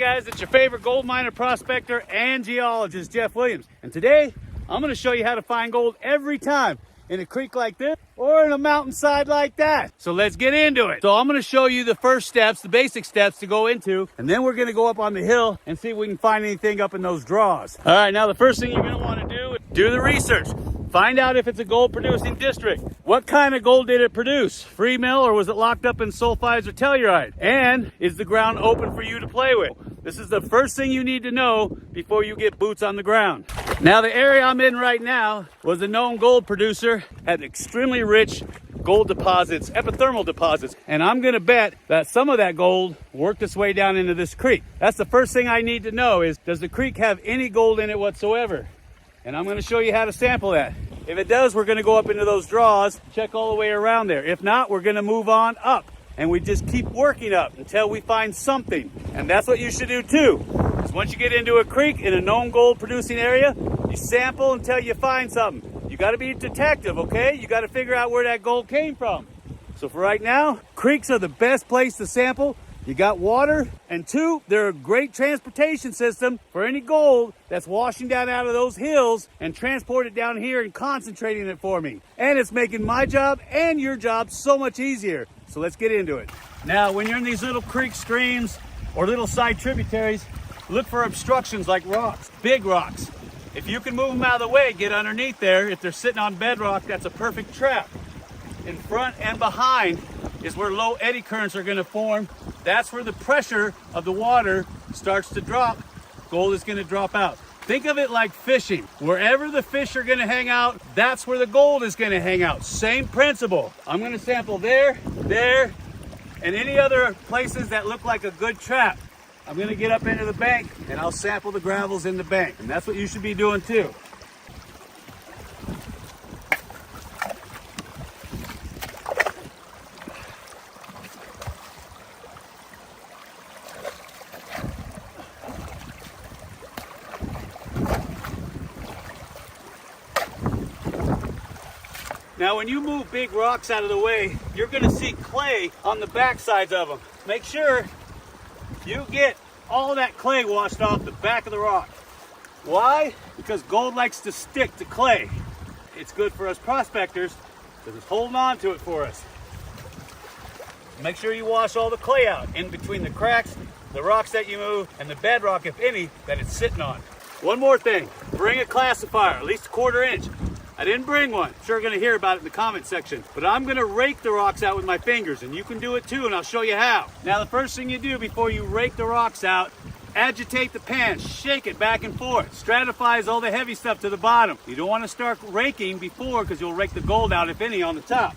guys, it's your favorite gold miner, prospector, and geologist, Jeff Williams. And today, I'm gonna show you how to find gold every time in a creek like this or in a mountainside like that. So let's get into it. So I'm gonna show you the first steps, the basic steps to go into, and then we're gonna go up on the hill and see if we can find anything up in those draws. All right, now the first thing you're gonna wanna do is do the research. Find out if it's a gold producing district. What kind of gold did it produce? Free mill, or was it locked up in sulfides or telluride? And is the ground open for you to play with? This is the first thing you need to know before you get boots on the ground. Now the area I'm in right now was a known gold producer, had extremely rich gold deposits, epithermal deposits. And I'm gonna bet that some of that gold worked its way down into this creek. That's the first thing I need to know is, does the creek have any gold in it whatsoever? And I'm gonna show you how to sample that. If it does, we're gonna go up into those draws, check all the way around there. If not, we're gonna move on up. And we just keep working up until we find something. And that's what you should do too. Because once you get into a creek in a known gold producing area, you sample until you find something. You gotta be a detective, okay? You gotta figure out where that gold came from. So for right now, creeks are the best place to sample. You got water, and two, they're a great transportation system for any gold that's washing down out of those hills and transport it down here and concentrating it for me. And it's making my job and your job so much easier. So let's get into it. Now, when you're in these little creek streams or little side tributaries, look for obstructions like rocks, big rocks. If you can move them out of the way, get underneath there. If they're sitting on bedrock, that's a perfect trap. In front and behind is where low eddy currents are gonna form. That's where the pressure of the water starts to drop. Gold is gonna drop out. Think of it like fishing. Wherever the fish are gonna hang out, that's where the gold is gonna hang out. Same principle. I'm gonna sample there, there, and any other places that look like a good trap. I'm gonna get up into the bank and I'll sample the gravels in the bank. And that's what you should be doing too. Now, when you move big rocks out of the way, you're gonna see clay on the back sides of them. Make sure you get all that clay washed off the back of the rock. Why? Because gold likes to stick to clay. It's good for us prospectors because it's holding on to it for us. Make sure you wash all the clay out in between the cracks, the rocks that you move, and the bedrock, if any, that it's sitting on. One more thing, bring a classifier, at least a 1/4 inch. I didn't bring one. Sure gonna hear about it in the comment section. But I'm gonna rake the rocks out with my fingers, and you can do it too, and I'll show you how. Now, the first thing you do before you rake the rocks out, agitate the pan, shake it back and forth. Stratifies all the heavy stuff to the bottom. You don't wanna start raking before, because you'll rake the gold out, if any, on the top.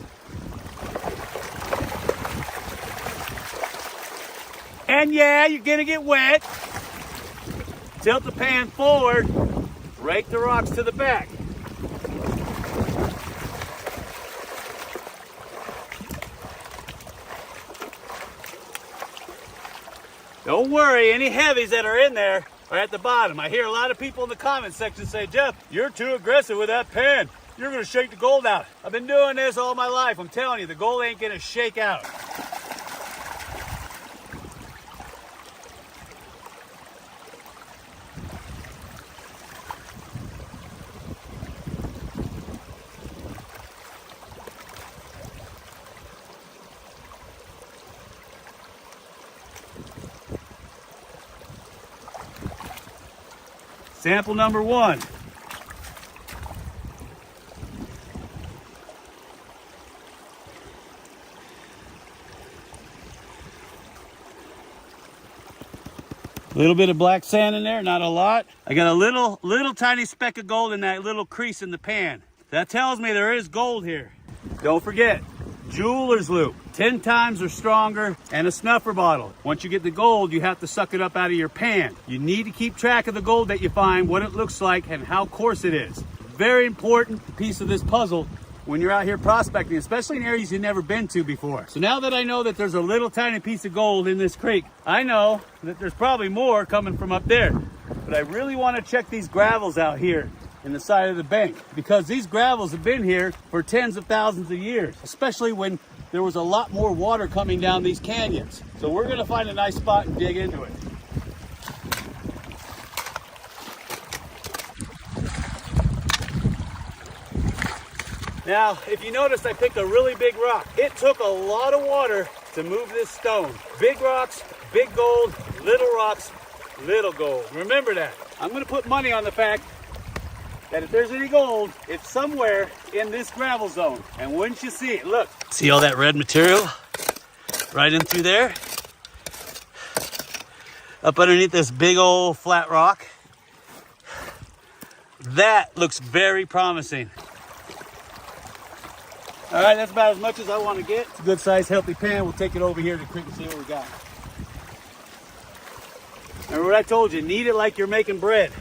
And yeah, you're gonna get wet. Tilt the pan forward, rake the rocks to the back. Don't worry, any heavies that are in there are at the bottom. I hear a lot of people in the comment section say, Jeff, you're too aggressive with that pan. You're gonna shake the gold out. I've been doing this all my life. I'm telling you, the gold ain't gonna shake out. Sample number 1. A little bit of black sand in there, not a lot. I got a little tiny speck of gold in that little crease in the pan. That tells me there is gold here. Don't forget, jeweler's loop, 10 times or stronger, and a snuffer bottle. Once you get the gold, you have to suck it up out of your pan. You need to keep track of the gold that you find, what it looks like, and how coarse it is. Very important piece of this puzzle when you're out here prospecting, especially in areas you've never been to before. So now that I know that there's a little tiny piece of gold in this creek, I know that there's probably more coming from up there. But I really want to check these gravels out here in the side of the bank, because these gravels have been here for tens of thousands of years, especially when there was a lot more water coming down these canyons. So we're gonna find a nice spot and dig into it. Now, if you notice, I picked a really big rock. It took a lot of water to move this stone. Big rocks, big gold, little rocks, little gold. Remember that. I'm gonna put money on the fact that if there's any gold, it's somewhere in this gravel zone. And wouldn't you see it? Look. See all that red material right in through there? Up underneath this big old flat rock. That looks very promising. All right, that's about as much as I want to get. It's a good sized, healthy pan. We'll take it over here to the creek and see what we got. Remember what I told you, knead it like you're making bread.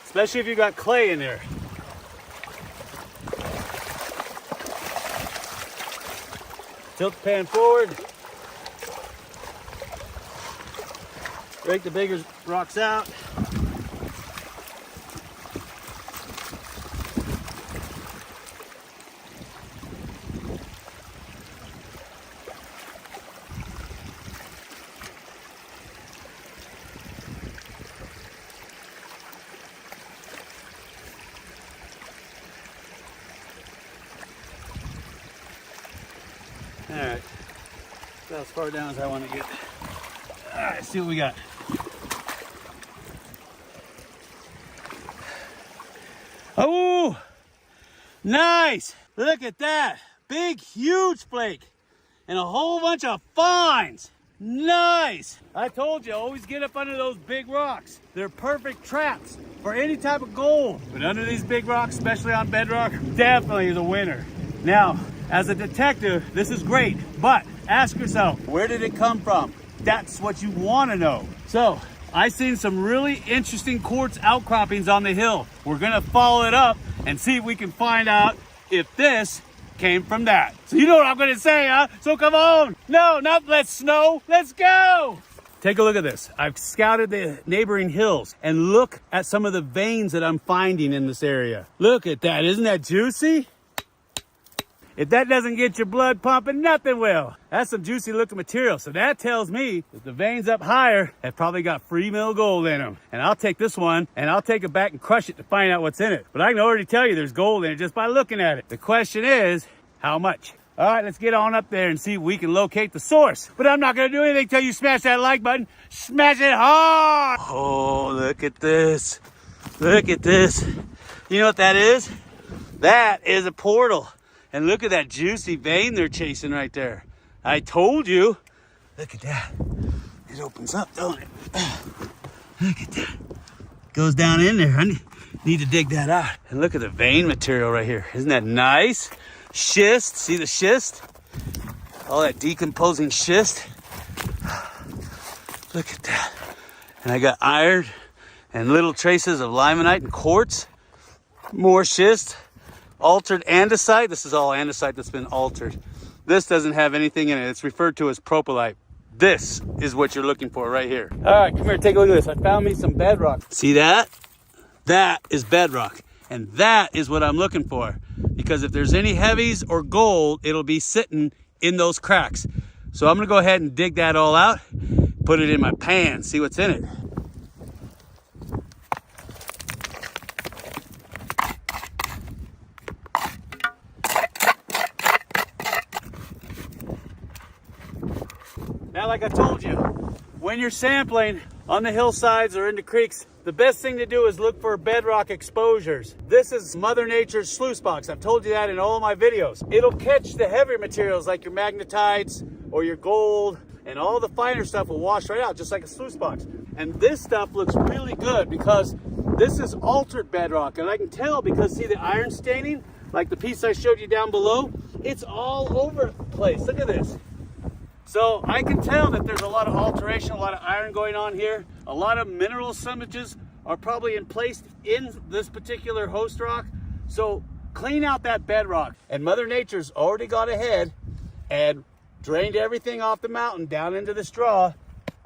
Especially if you got clay in there. Tilt the pan forward. Break the bigger rocks out. All right, about as far down as I want to get. All right, see what we got. Oh, nice. Look at that. Big, huge flake and a whole bunch of fines. Nice. I told you, always get up under those big rocks. They're perfect traps for any type of gold. But under these big rocks, especially on bedrock, definitely the winner. Now, as a detective, this is great, but ask yourself, where did it come from? That's what you want to know. So, I seen some really interesting quartz outcroppings on the hill. We're gonna follow it up and see if we can find out if this came from that. So you know what I'm gonna say, huh? So come on. No, not let's snow, let's go. Take a look at this. I've scouted the neighboring hills and look at some of the veins that I'm finding in this area. Look at that, isn't that juicy? If that doesn't get your blood pumping, nothing will. That's some juicy looking material. So that tells me that the veins up higher have probably got free mill gold in them. And I'll take this one and I'll take it back and crush it to find out what's in it. But I can already tell you there's gold in it just by looking at it. The question is, how much? All right, let's get on up there and see if we can locate the source. But I'm not gonna do anything till you smash that like button. Smash it hard! Oh, look at this. Look at this. You know what that is? That is a portal. And look at that juicy vein they're chasing right there. I told you. Look at that. It opens up, don't it? Look at that. Goes down in there. I need to dig that out. And look at the vein material right here. Isn't that nice? Schist. See the schist? All that decomposing schist. Look at that. And I got iron and little traces of limonite and quartz. More schist. Altered andesite. This is all andesite that's been altered. This doesn't have anything in it. It's referred to as propylite. This is what you're looking for right here. All right, come here, take a look at this. I found me some bedrock. See that? That is bedrock. And that is what I'm looking for. Because if there's any heavies or gold, it'll be sitting in those cracks. So I'm gonna go ahead and dig that all out, put it in my pan, see what's in it. Now, like I told you, when you're sampling on the hillsides or in the creeks, the best thing to do is look for bedrock exposures. This is Mother Nature's sluice box. I've told you that in all of my videos. It'll catch the heavier materials like your magnetites or your gold, and all the finer stuff will wash right out, just like a sluice box. And this stuff looks really good because this is altered bedrock. And I can tell because, see the iron staining, like the piece I showed you down below? It's all over the place. Look at this. So I can tell that there's a lot of alteration, a lot of iron going on here. A lot of mineral summages are probably placed in this particular host rock. So clean out that bedrock. And Mother Nature's already got ahead and drained everything off the mountain down into the straw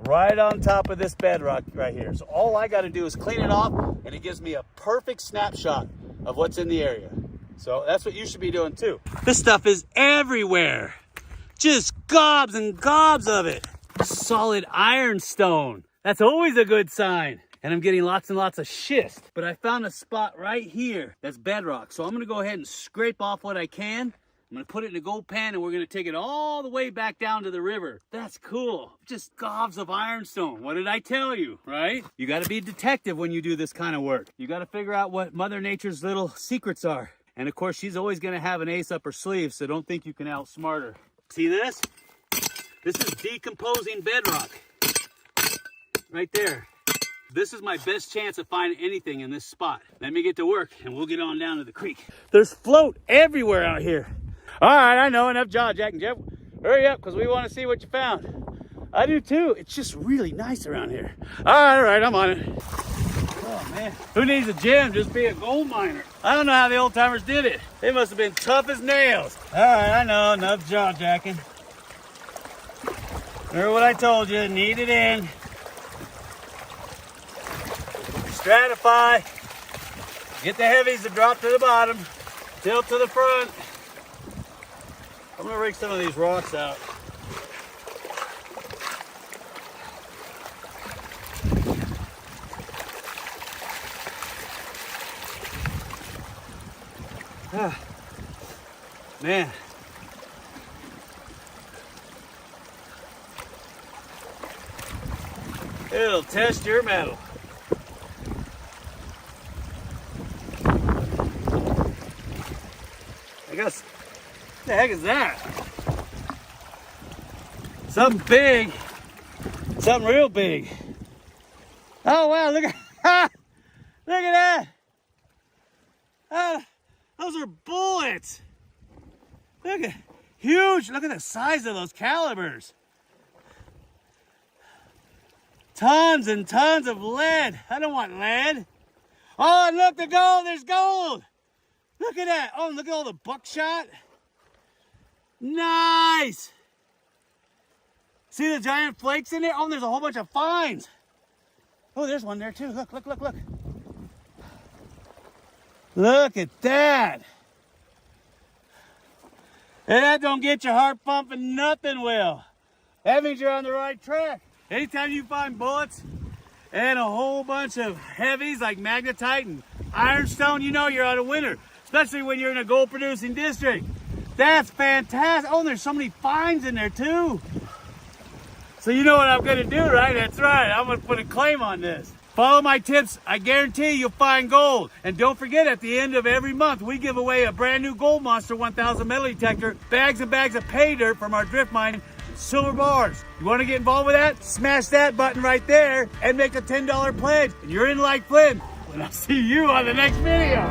right on top of this bedrock right here. So all I got to do is clean it off and it gives me a perfect snapshot of what's in the area. So that's what you should be doing too. This stuff is everywhere. Just gobs and gobs of it. Solid ironstone. That's always a good sign. and I'm getting lots and lots of schist. But I found a spot right here that's bedrock. So I'm gonna go ahead and scrape off what I can. I'm gonna put it in a gold pan and we're gonna take it all the way back down to the river. That's cool. Just gobs of ironstone. What did I tell you, right? You gotta be a detective when you do this kind of work. You gotta figure out what Mother Nature's little secrets are. And of course, she's always gonna have an ace up her sleeve, so don't think you can outsmart her. See this? This is decomposing bedrock. Right there. This is my best chance of finding anything in this spot. Let me get to work and we'll get on down to the creek. There's float everywhere out here. All right, I know, enough jaw jacking, Jeff. Hurry up, because we want to see what you found. I do too. It's just really nice around here. All right, I'm on it. Oh man, who needs a gym? Just be a gold miner. I don't know how the old timers did it. They must have been tough as nails. All right, I know, enough jaw jacking. Remember what I told you, knead it in. Stratify. Get the heavies to drop to the bottom. Tilt to the front. I'm gonna rig some of these rocks out. Ah, man. It'll test your metal. I guess. What the heck is that? Something big. Something real big. Oh wow, look at look at that. Those are bullets. Look at huge. Look at the size of those calibers. Tons and tons of lead. I don't want lead. Oh, and look, the gold. There's gold. Look at that. Oh, look at all the buckshot. Nice. See the giant flakes in there? Oh, and there's a whole bunch of fines. Oh, there's one there too. Look, look, look, look. Look at that. And that don't get your heart pumping nothing will. That means you're on the right track. Anytime you find bullets and a whole bunch of heavies like magnetite and ironstone, you know you're on a winner. Especially when you're in a gold producing district. That's fantastic. Oh, and there's so many fines in there too. So you know what I'm gonna do, right? That's right, I'm gonna put a claim on this. Follow my tips, I guarantee you'll find gold. And don't forget, at the end of every month, we give away a brand new Gold Monster 1000 metal detector, bags and bags of pay dirt from our drift mine, silver bars. You wanna get involved with that? Smash that button right there and make a $10 pledge. And you're in like Flynn. And I'll see you on the next video.